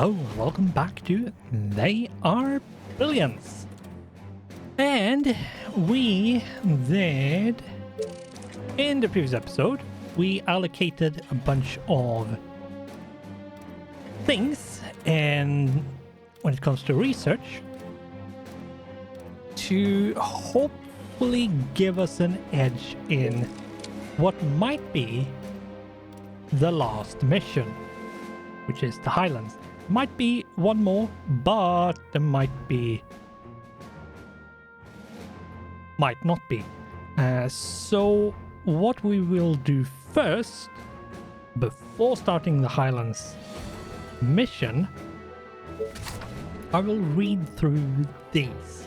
Hello, welcome back to They Are Billions. And we did, in the previous episode, we allocated a bunch of things, and when it comes to research, to hopefully give us an edge in what might be the last mission, which is the Highlands. Might be one more, but there might not be. So what we will do first, before starting the Highlands mission, I will read through these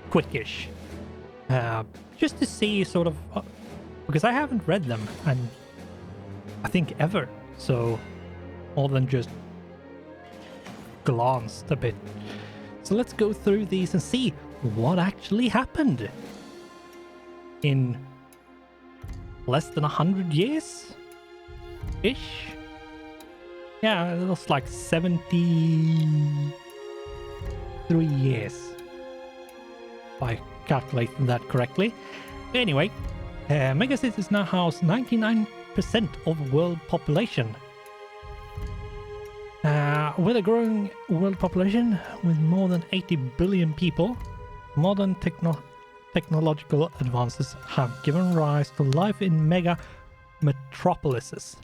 quickish, just to see sort of, because I haven't read them, and I think ever, so more than just glanced a bit. So let's go through these and see what actually happened in less than 100 years ish. Yeah, it was like 73 years, if I calculated that correctly. Anyway, megacities now house 99% of world population. With a growing world population with more than 80 billion people, modern technological advances have given rise to life in mega metropolises.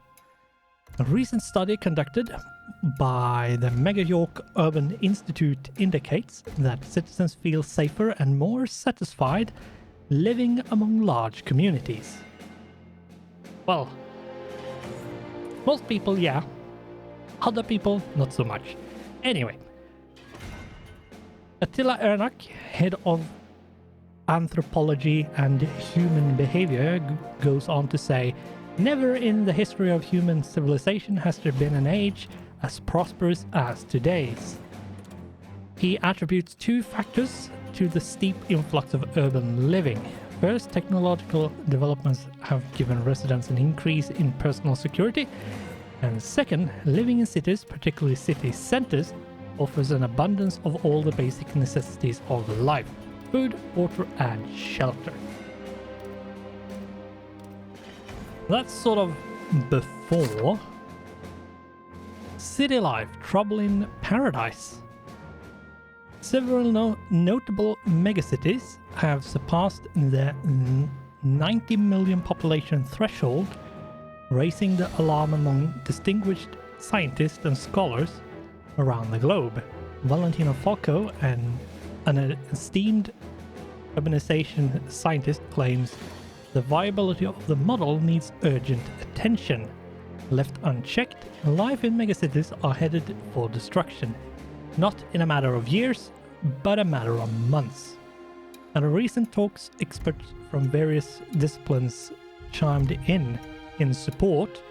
A recent study conducted by the Mega York Urban Institute indicates that citizens feel safer and more satisfied living among large communities. Well, most people, yeah. Other people, not so much. Anyway, Attila Ernak, head of anthropology and human behavior, goes on to say, never in the history of human civilization has there been an age as prosperous as today's. He attributes two factors to the steep influx of urban living. First, technological developments have given residents an increase in personal security. And second, living in cities, particularly city centers, offers an abundance of all the basic necessities of life: food, water, and shelter. That's sort of before. City life, trouble in paradise. Several notable megacities have surpassed the 90 million population threshold, raising the alarm among distinguished scientists and scholars around the globe. Valentino Falco, an esteemed urbanization scientist, claims the viability of the model needs urgent attention. Left unchecked, life in megacities are headed for destruction, not in a matter of years, but a matter of months. At a recent talks, experts from various disciplines chimed in support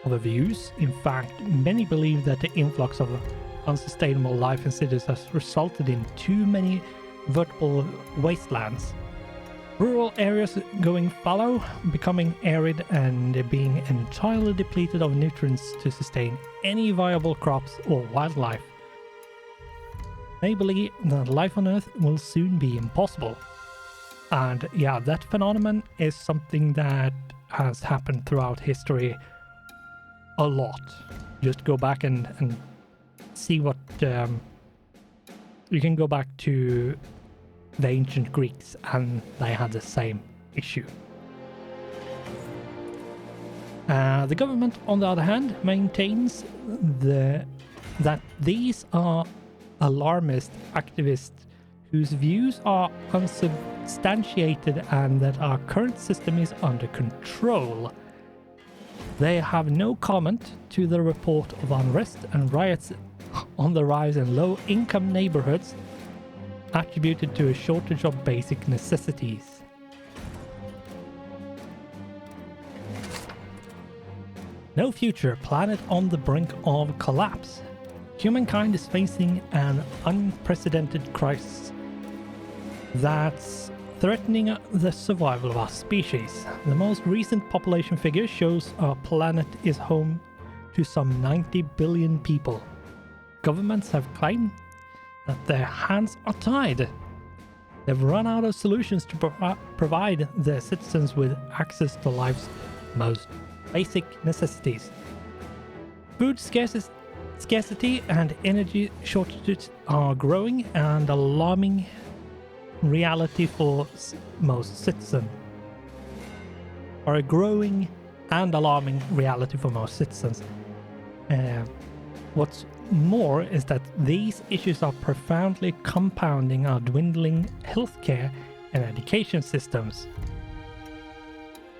of the views. In fact, many believe that the influx of unsustainable life in cities has resulted in too many vertical wastelands. Rural areas going fallow, becoming arid, and being entirely depleted of nutrients to sustain any viable crops or wildlife. They believe that life on Earth will soon be impossible. And yeah, that phenomenon is something that has happened throughout history a lot. Just go back and see what you can go back to the ancient Greeks, and they had the same issue. The government, on the other hand, maintains that these are alarmist activists whose views are unsubstantiated and that our current system is under control. They have no comment to the report of unrest and riots on the rise in low-income neighborhoods attributed to a shortage of basic necessities. No future, planet on the brink of collapse. Humankind is facing an unprecedented crisis that's threatening the survival of our species. The most recent population figure shows our planet is home to some 90 billion people. governments have claimed that their hands are tied. They've run out of solutions to provide their citizens with access to life's most basic necessities. Food scarcity and energy shortages are growing and alarming reality for most citizens. Are a growing and alarming reality for most citizens. What's more is that these issues are profoundly compounding our dwindling healthcare and education systems.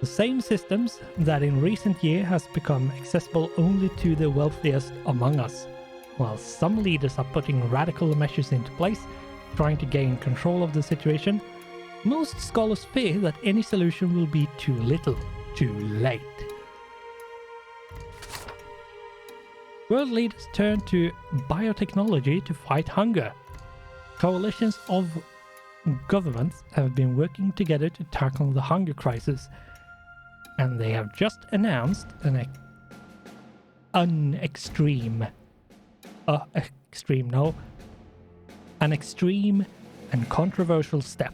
The same systems that in recent years has become accessible only to the wealthiest among us. While some leaders are putting radical measures into place, trying to gain control of the situation, most scholars fear that any solution will be too little, too late. World leaders turn to biotechnology to fight hunger. Coalitions of governments have been working together to tackle the hunger crisis, and they have just announced an extreme and controversial step.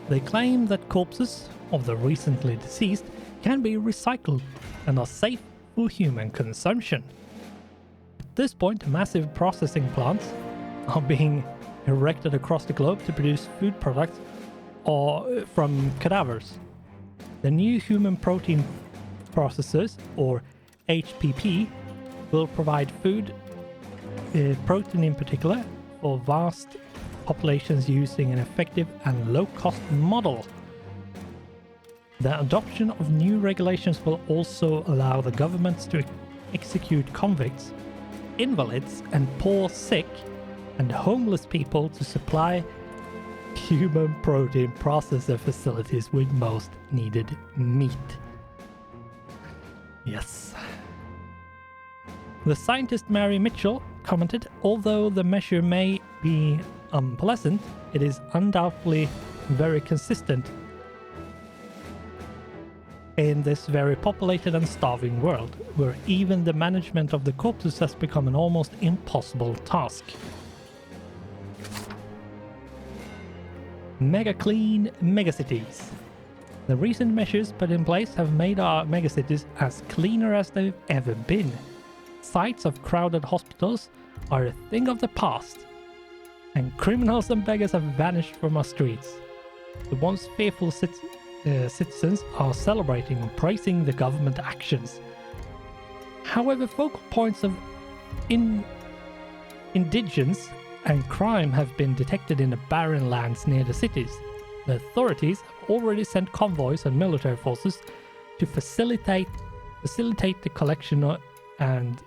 They claim that corpses of the recently deceased can be recycled and are safe for human consumption. At this point, massive processing plants are being erected across the globe to produce food products or from cadavers. The new human protein processors, or HPP, will provide food, protein in particular, for vast populations using an effective and low-cost model. The adoption of new regulations will also allow the governments to execute convicts, invalids, and poor, sick, and homeless people to supply human protein processor facilities with most needed meat. Yes. The scientist Mary Mitchell commented, although the measure may be unpleasant, it is undoubtedly very consistent in this very populated and starving world, where even the management of the corpses has become an almost impossible task. Mega clean megacities. The recent measures put in place have made our megacities as cleaner as they've ever been. Sites of crowded hospitals are a thing of the past, and criminals and beggars have vanished from our streets. The once fearful citizens are celebrating and praising the government actions. However, focal points of indigence and crime have been detected in the barren lands near the cities. The authorities have already sent convoys and military forces to facilitate the collection and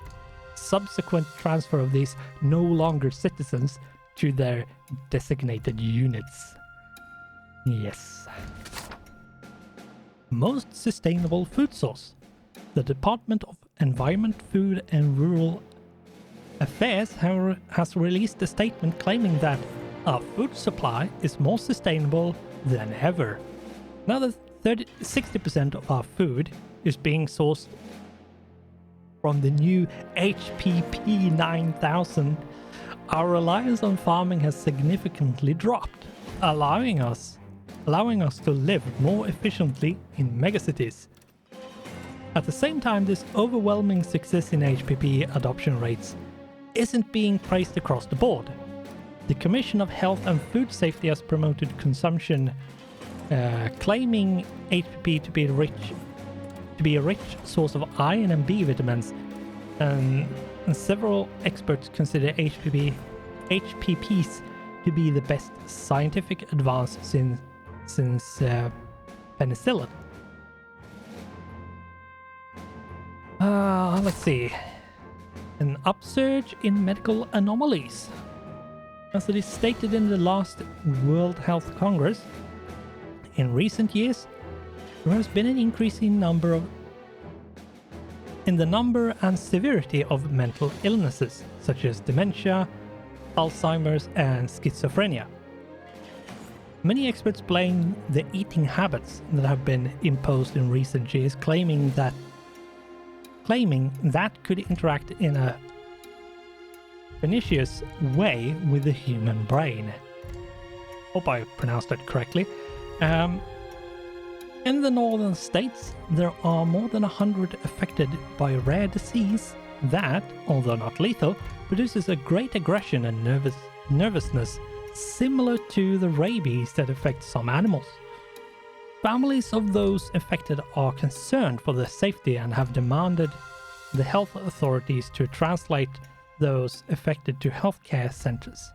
subsequent transfer of these no longer citizens to their designated units. Yes. Most sustainable food source. The Department of Environment, Food and Rural Affairs has released a statement claiming that our food supply is more sustainable than ever. Now that 60% of our food is being sourced from the new HPP 9000, our reliance on farming has significantly dropped, allowing us to live more efficiently in megacities. At the same time, this overwhelming success in HPP adoption rates isn't being praised across the board. The Commission of Health and Food Safety has promoted consumption, claiming HPP to be a rich source of iron and B vitamins, and several experts consider HPPs to be the best scientific advance since penicillin. Let's see. An upsurge in medical anomalies. As it is stated in the last World Health Congress, in recent years, there has been an increase in the number and severity of mental illnesses, such as dementia, Alzheimer's, and schizophrenia. Many experts blame the eating habits that have been imposed in recent years, claiming that claiming that could interact in a pernicious way with the human brain. Hope I pronounced that correctly. In the northern states, there are more than 100 affected by a rare disease that, although not lethal, produces a great aggression and nervousness similar to the rabies that affects some animals. Families of those affected are concerned for their safety and have demanded the health authorities to translate those affected to healthcare centers.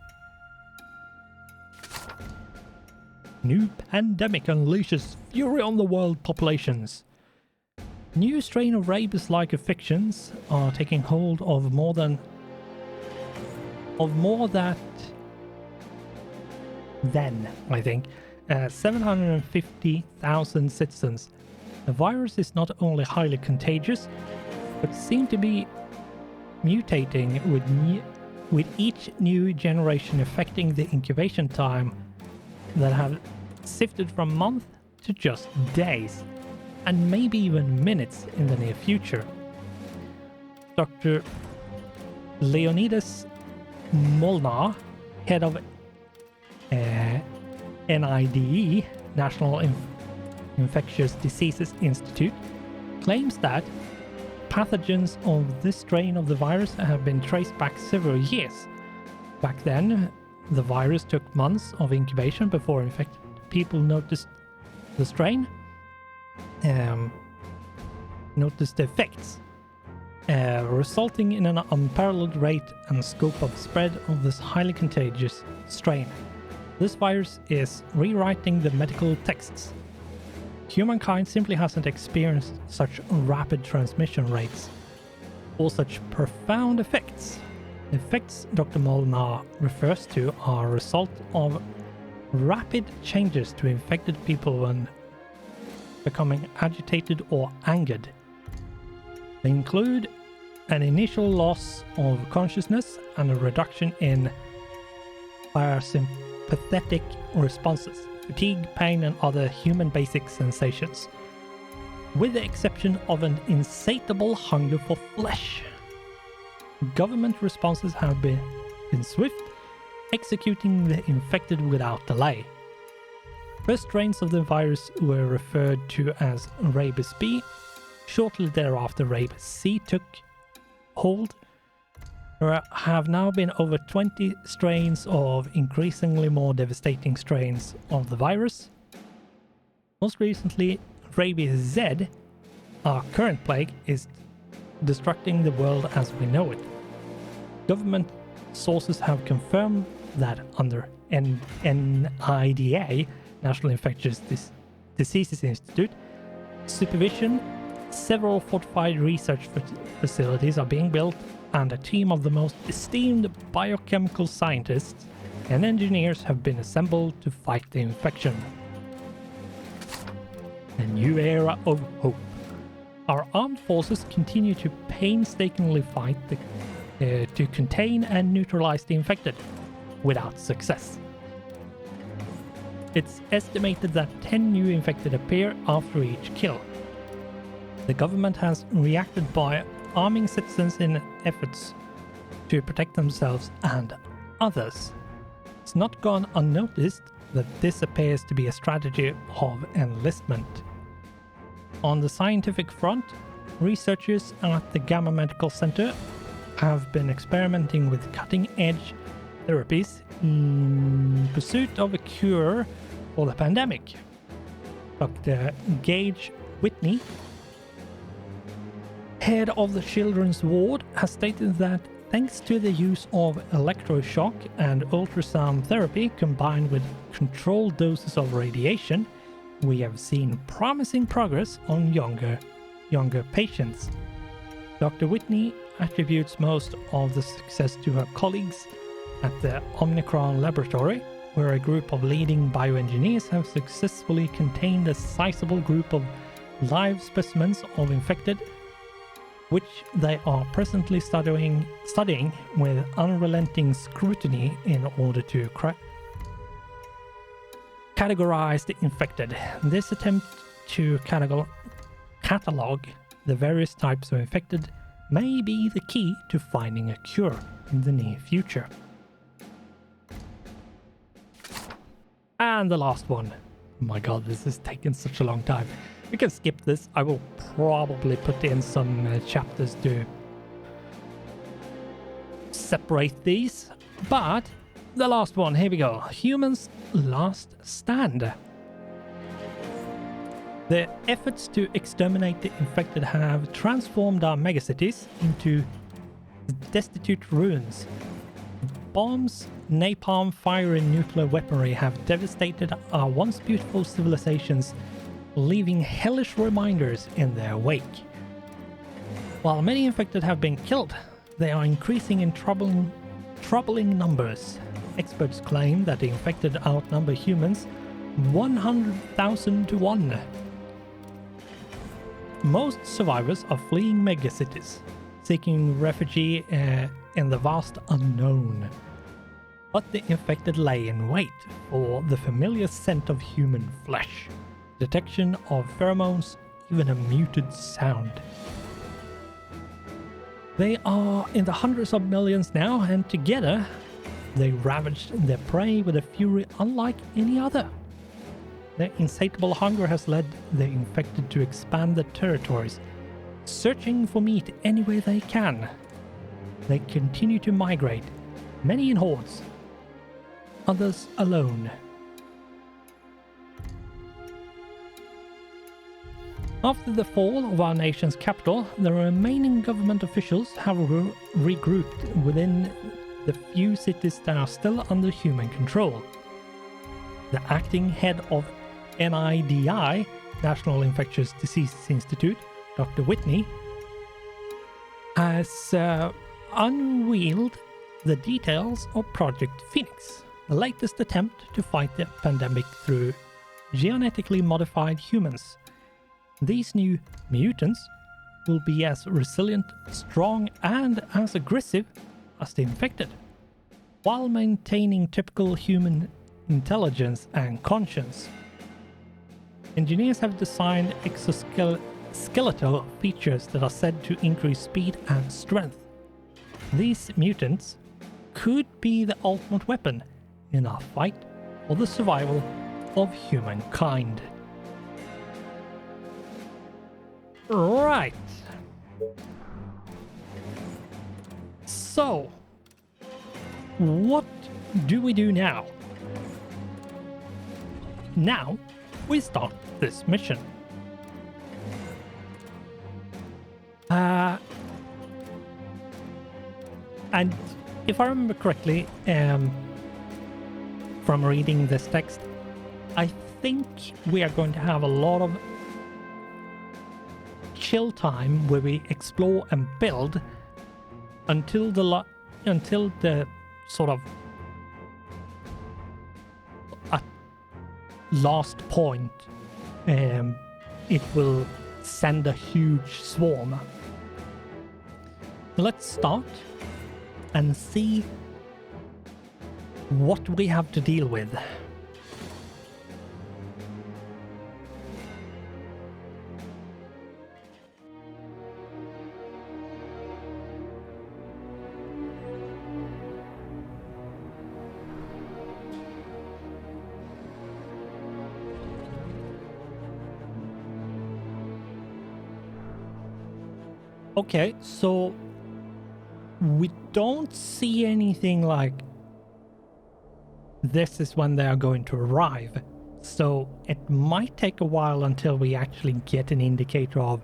New pandemic unleashes fury on the world populations. New strain of rabies-like infections are taking hold of more than 750,000 citizens. The virus is not only highly contagious, but seems to be mutating with each new generation affecting the incubation time that have shifted from months to just days, and maybe even minutes in the near future. Dr. Leonidas Molnar, head of NIDE, National Infectious Diseases Institute, claims that pathogens of this strain of the virus have been traced back several years. Back then, the virus took months of incubation before infected people noticed the strain, noticed the effects, resulting in an unparalleled rate and scope of spread of this highly contagious strain. This virus is rewriting the medical texts. Humankind simply hasn't experienced such rapid transmission rates or such profound effects. The effects Dr. Molnar refers to are a result of rapid changes to infected people when becoming agitated or angered. They include an initial loss of consciousness and a reduction in parasympathetic responses, fatigue, pain, and other human basic sensations, with the exception of an insatiable hunger for flesh. Government responses have been swift, executing the infected without delay. First strains of the virus were referred to as rabies B. Shortly thereafter, rabies C took hold. There have now been over 20 strains of increasingly more devastating strains of the virus. Most recently, rabies Z, our current plague, is destructing the world as we know it. Government sources have confirmed that under NIDA, National Infectious Diseases Institute, supervision, several fortified research facilities are being built, and a team of the most esteemed biochemical scientists and engineers have been assembled to fight the infection. A new era of hope. Our armed forces continue to painstakingly fight to contain and neutralize the infected, without success. It's estimated that 10 new infected appear after each kill. The government has reacted by arming citizens in efforts to protect themselves and others. It's not gone unnoticed that this appears to be a strategy of enlistment. On the scientific front, researchers at the Gamma Medical Center have been experimenting with cutting-edge therapies in pursuit of a cure for the pandemic. Dr. Gage Whitney, head of the children's ward, has stated that thanks to the use of electroshock and ultrasound therapy combined with controlled doses of radiation, we have seen promising progress on younger patients. Dr. Whitney attributes most of the success to her colleagues at the Omicron laboratory, where a group of leading bioengineers have successfully contained a sizable group of live specimens of infected, which they are presently studying with unrelenting scrutiny in order to categorize the infected. This attempt to catalog the various types of infected may be the key to finding a cure in the near future. And the last one. Oh my god, this has taken such a long time. We can skip this. I will probably put in some chapters to separate these. But the last one, here we go. Humans' last stand. The efforts to exterminate the infected have transformed our megacities into destitute ruins. Bombs, napalm, fire and nuclear weaponry have devastated our once beautiful civilizations, leaving hellish reminders in their wake. While many infected have been killed, they are increasing in troubling numbers. Experts claim that the infected outnumber humans 100,000 to 1. Most survivors are fleeing megacities, seeking refuge in the vast unknown. But the infected lay in wait for the familiar scent of human flesh, detection of pheromones, even a muted sound. They are in the hundreds of millions now, and together they ravaged their prey with a fury unlike any other. Their insatiable hunger has led the infected to expand their territories, searching for meat any way they can. They continue to migrate, many in hordes, others alone. After the fall of our nation's capital, the remaining government officials have regrouped within the few cities that are still under human control. The acting head of NIDI, National Infectious Diseases Institute, Dr. Whitney, has unveiled the details of Project Phoenix, the latest attempt to fight the pandemic through genetically modified humans. These new mutants will be as resilient, strong, and as aggressive as the infected, while maintaining typical human intelligence and conscience. Engineers have designed exoskeletal features that are said to increase speed and strength. These mutants could be the ultimate weapon in our fight for the survival of humankind. Right. So, what do we do now? Now, we start this mission. And if I remember correctly, from reading this text, I think we are going to have a lot of chill time where we explore and build until the sort of at last point it will send a huge swarm. Let's start and see what we have to deal with. Okay, so we don't see anything like this is when they are going to arrive. So it might take a while until we actually get an indicator of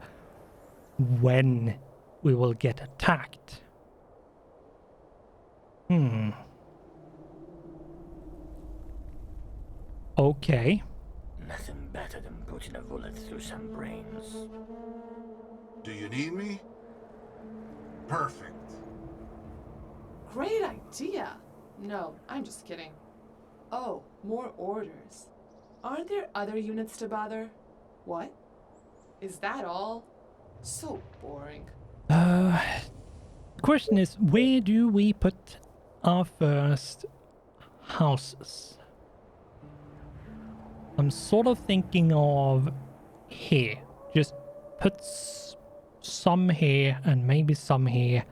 when we will get attacked. Okay. Nothing better than putting a bullet through some brains. Do you need me? Perfect. Great idea. No, I'm just kidding. Oh, more orders. Aren't there other units to bother? What? Is that all? So boring. Question is, where do we put our first houses? I'm sort of thinking of here. Just put some here and maybe some here.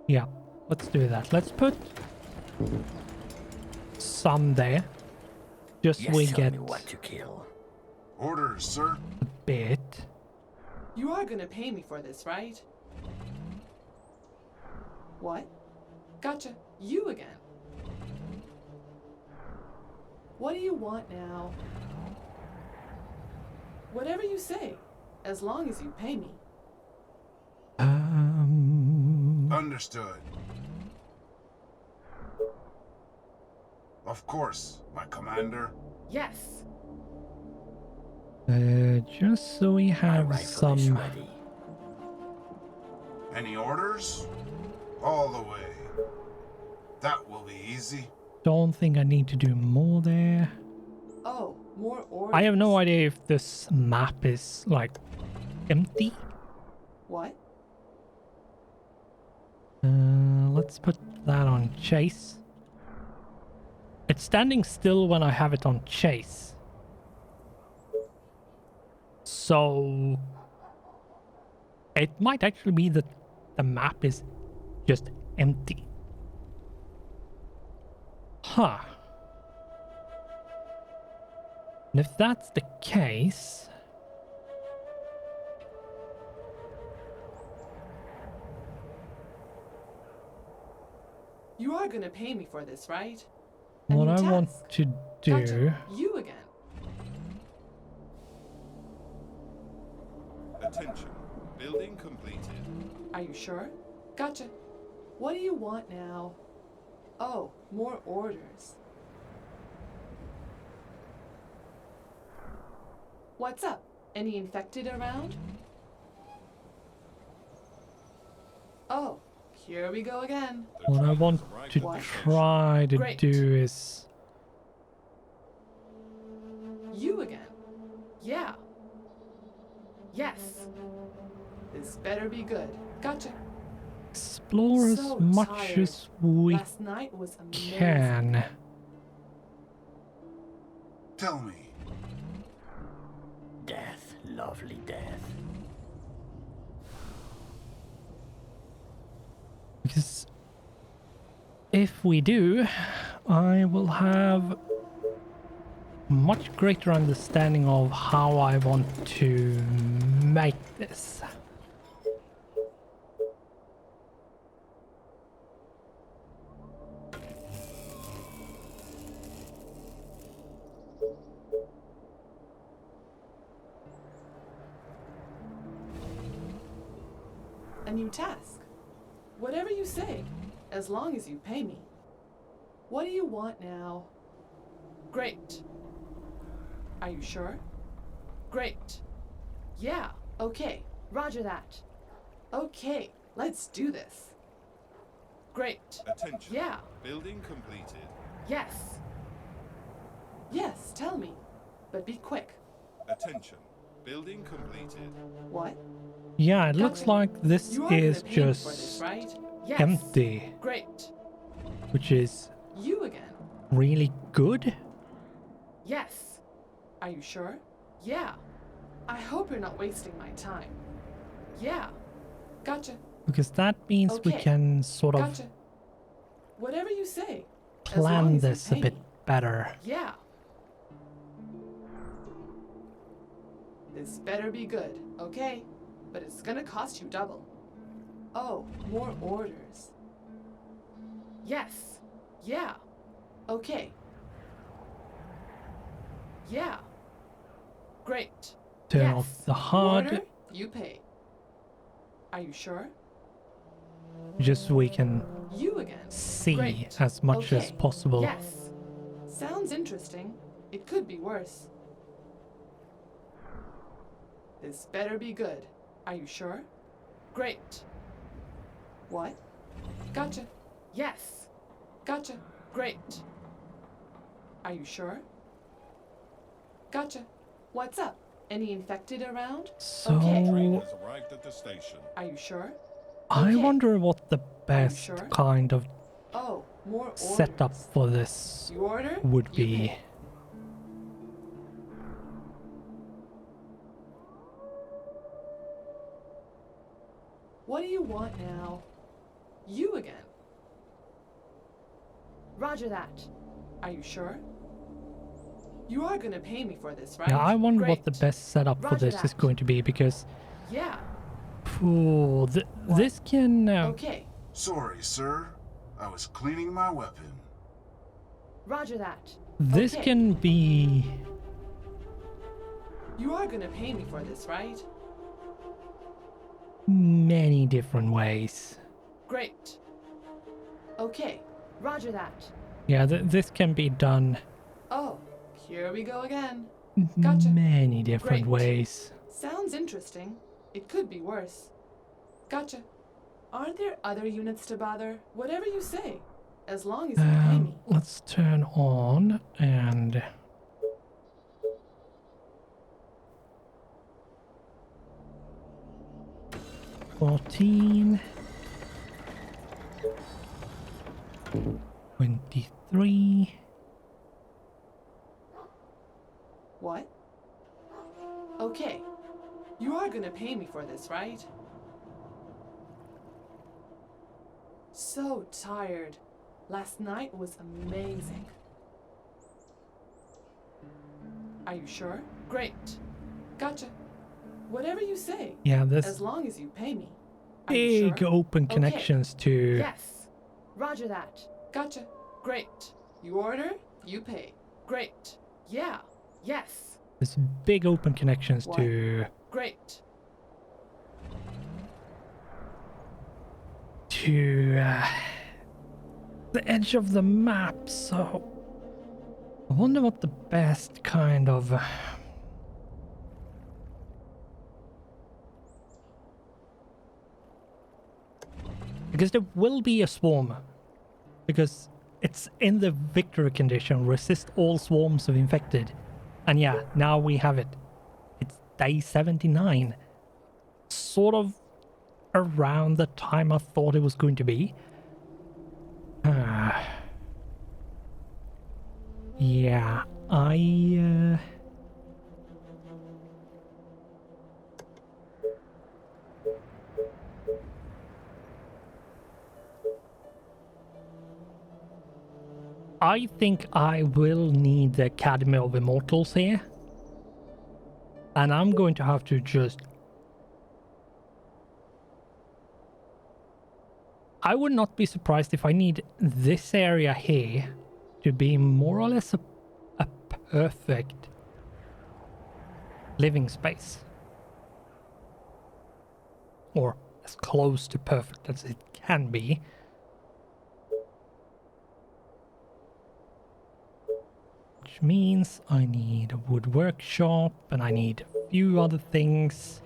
Yeah, let's do that. Let's put some there. Just Yes, we tell get me what to kill. Orders, sir. a bit. You are gonna pay me for this, right? What? Gotcha. You again. What do you want now? Whatever you say, as long as you pay me. Understood. Of course, my commander. Yes. Just so we My have rifle is some. ready. Any orders? All the way. That will be easy. Don't think I need to do more there. Oh, more orders. I have no idea if this map is like empty. What? Let's put that on chase. It's standing still when I have it on chase. So it might actually be that the map is just empty. Huh. And if that's the case, You are gonna pay me for this, right? what A I new want task. to do. Gotcha. You again. Attention. Building completed. Are you sure? Gotcha. What do you want now? Oh, more orders. What's up? Any infected around? Oh, here we go again. The What I train want has arrived to at the station. try to Great. do is You again. Yeah. Yes. This better be good. Gotcha. explore as So much tired. as we Last night was amazing. can. Tell me. Death, lovely death. Because if we do, I will have much greater understanding of how I want to make this. A new task. Whatever you say, as long as you pay me. What do you want now? Great. Are you sure? Great. Yeah, okay. Roger that. Okay, let's do this. Great. Attention. Yeah. Building completed. Yes. Yes, tell me. But be quick. Attention. Building completed. What? Yeah, it looks Gotcha. like this You are is gonna pay me for this, just right? Yes. empty, Great. which is You again. really good. Yes. Are you sure? Yeah. I hope you're not wasting my time. Yeah. Gotcha. Because that means we Okay. can sort of Gotcha. Whatever you say. as plan long as you this a pay bit me. better. Yeah. This better be good, okay? But it's gonna cost you double. Oh, more orders. Yes. Yeah. Okay. Yeah. Great. Turn yes. off the HUD, Order, you pay. Are you sure? just so we can You again. see Great. as much as Okay. possible. Yes. Sounds interesting. It could be worse. This better be good. Are you sure? Great. What? Gotcha. Yes. Gotcha. Great. Are you sure? Gotcha. What's up? Any infected around? So Okay. Train has arrived at the station. Are you sure? I Okay. wonder what the best sure? kind of Oh, more orders. setup for this You order? would you be. pay. What do you want now? You again. Roger that. Are you sure? You are gonna pay me for this, right? Yeah, I wonder what the Great. best setup for Roger this is that. going to be, because Yeah. ooh, this can. Okay. Sorry, sir. I was cleaning my weapon. Roger that. This Okay. can be. You are gonna pay me for this, right? Many different ways. Great. Okay. Roger that. Yeah, this can be done Oh, here we go again. Gotcha. many different Great. ways. Sounds interesting. It could be worse. Gotcha. Aren't there other units to bother? Whatever you say. As long as you pay me. Let's turn on and. $14, 23. What? Okay. You are gonna pay me for this, right? So tired. Last night was amazing. Are you sure? Great. Gotcha. Whatever you say. Yeah, there's As long as you pay me. Are you big sure? open Okay. connections to. Yes. Roger that. Gotcha. Great. You order, you pay. Great. Yeah. Yes. There's big open connections What? to Great. the edge of the map. So I wonder what the best kind of. Because there will be a swarm. Because it's in the victory condition, resist all swarms of infected. And yeah, now we have it. It's day 79. Sort of around the time I thought it was going to be. Yeah, I think I will need the Academy of Immortals here. And I'm going to have to just... I would not be surprised if I need this area here to be more or less a perfect living space. Or as close to perfect as it can be. Which means I need a wood workshop and I need a few other things.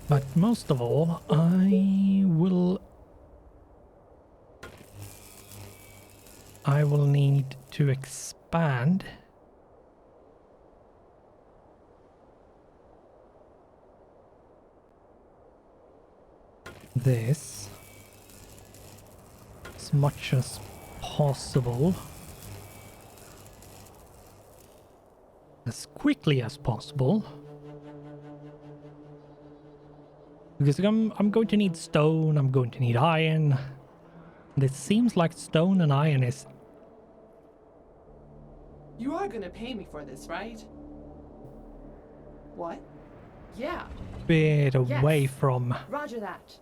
But most of all, I will need to expand this as much as possible, as quickly as possible, because I'm going to need stone, I'm going to need iron, and it seems like stone and iron is... You are gonna pay me for this, right? What? Yeah. bit away Yes. from... Roger that.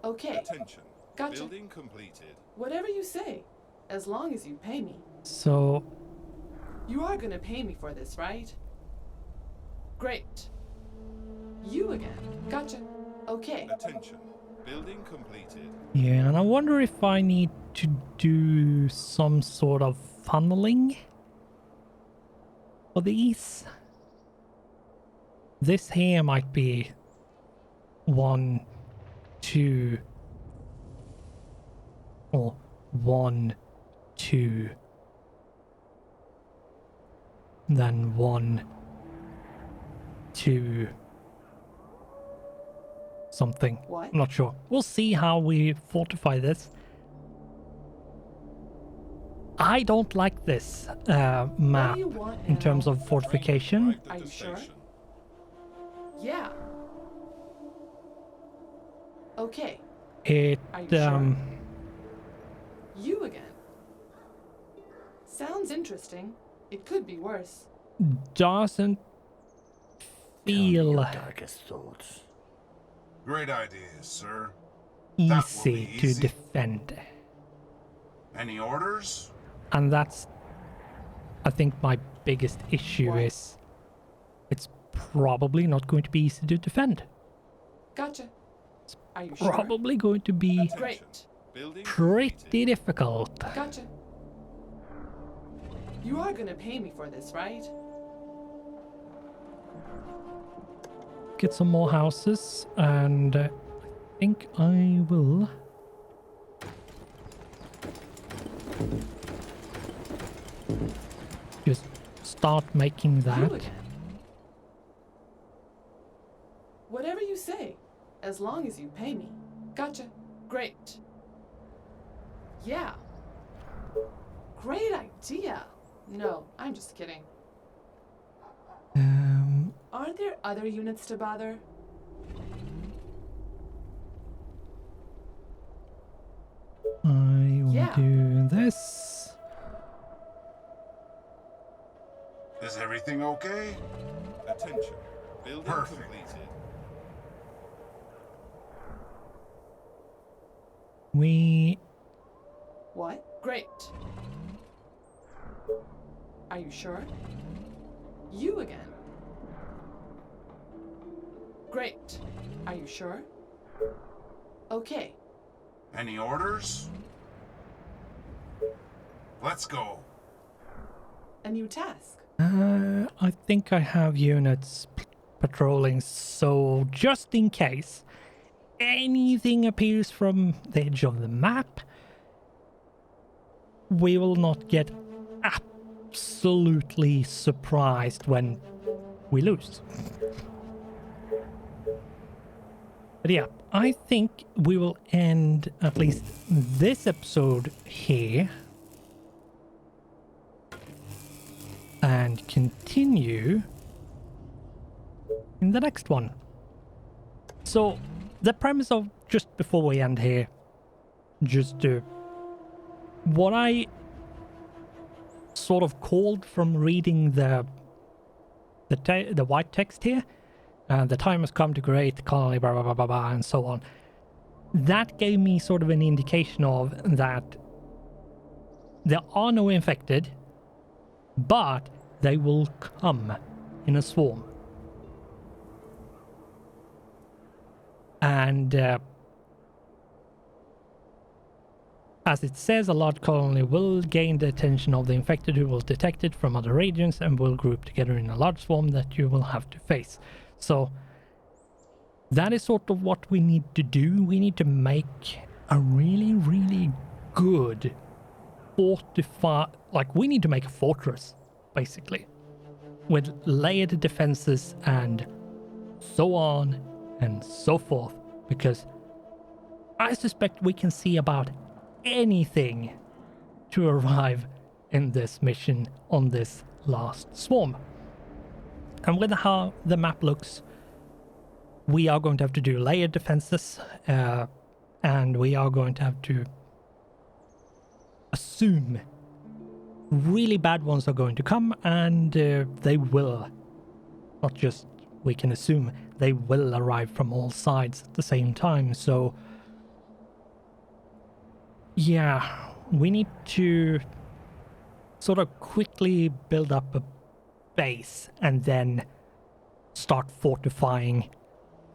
Okay. Attention. Gotcha. Building completed. Whatever you say. As long as you pay me. So You are gonna pay me for this, right? Great. You again. Gotcha. Okay. Attention. Building completed. yeah, and I wonder if I need to do some sort of funneling for these. This here might be 1, 2, or 1, 2, then 1, 2. something. What? I'm not sure. We'll see how we fortify this. I don't like this What map do you want, in terms Animal? of fortification. Right at Are the you sure? station. Yeah. Okay. It Are you sure? um You again. Sounds interesting. It could be worse. doesn't Tell me feel your darkest thoughts. Great idea, sir. That will easy be to easy. defend. Any orders? And that's, I think, my biggest issue What? is it's probably not going to be easy to defend. Gotcha. Are you sure? Probably going to be Great. Building pretty completed. difficult. Gotcha. You are gonna pay me for this, right? Get some more houses, and I think I will. Just start making You that. again. Whatever you say, as long as you pay me. Gotcha. Great. Yeah. Great idea. No, I'm just kidding. Aren't there other units to bother? I will Yeah. do this. Is everything okay? Attention. Building Perfect. completed. We What? Great. Are you sure? You again. Great. Are you sure? Okay. Any orders? Let's go. A new task. I think I have units patrolling, so just in case anything appears from the edge of the map, we will not get absolutely surprised when we lose. But yeah, I think we will end at least this episode here and continue in the next one. So the premise of, just before we end here, just to what I sort of called from reading the white text here, the time has come to create the colony, blah blah blah blah blah, and so on. That gave me sort of an indication of that there are no infected, but they will come in a swarm. And as it says, a large colony will gain the attention of the infected, who will detect it from other regions and will group together in a large swarm that you will have to face. So that is sort of what we need to do. We need to make a really, really good we need to make a fortress, basically, with layered defenses and so on and so forth, because I suspect we can see about anything to arrive in this mission on this last swarm. And with how the map looks, we are going to have to do layered defenses, and we are going to have to assume really bad ones are going to come, and they will. Not just we can assume, they will arrive from all sides at the same time. So yeah, we need to sort of quickly build up a base and then start fortifying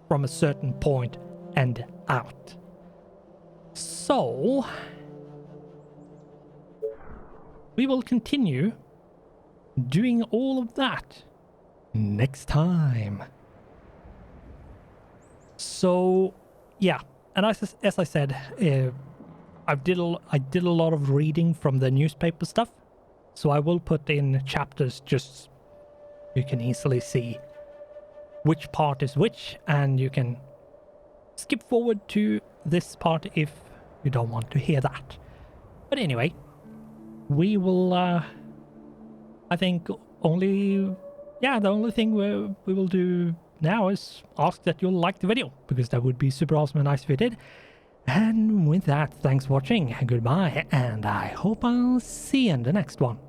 from a certain point and out. So we will continue doing all of that next time. So yeah, and as I said, I did a lot of reading from the newspaper stuff, so I will put in chapters just so you can easily see which part is which, and you can skip forward to this part if you don't want to hear that. But anyway, we will, I think the only thing we will do now is ask that you'll like the video, because that would be super awesome and nice if you did. And with that, thanks for watching, goodbye, and I hope I'll see you in the next one.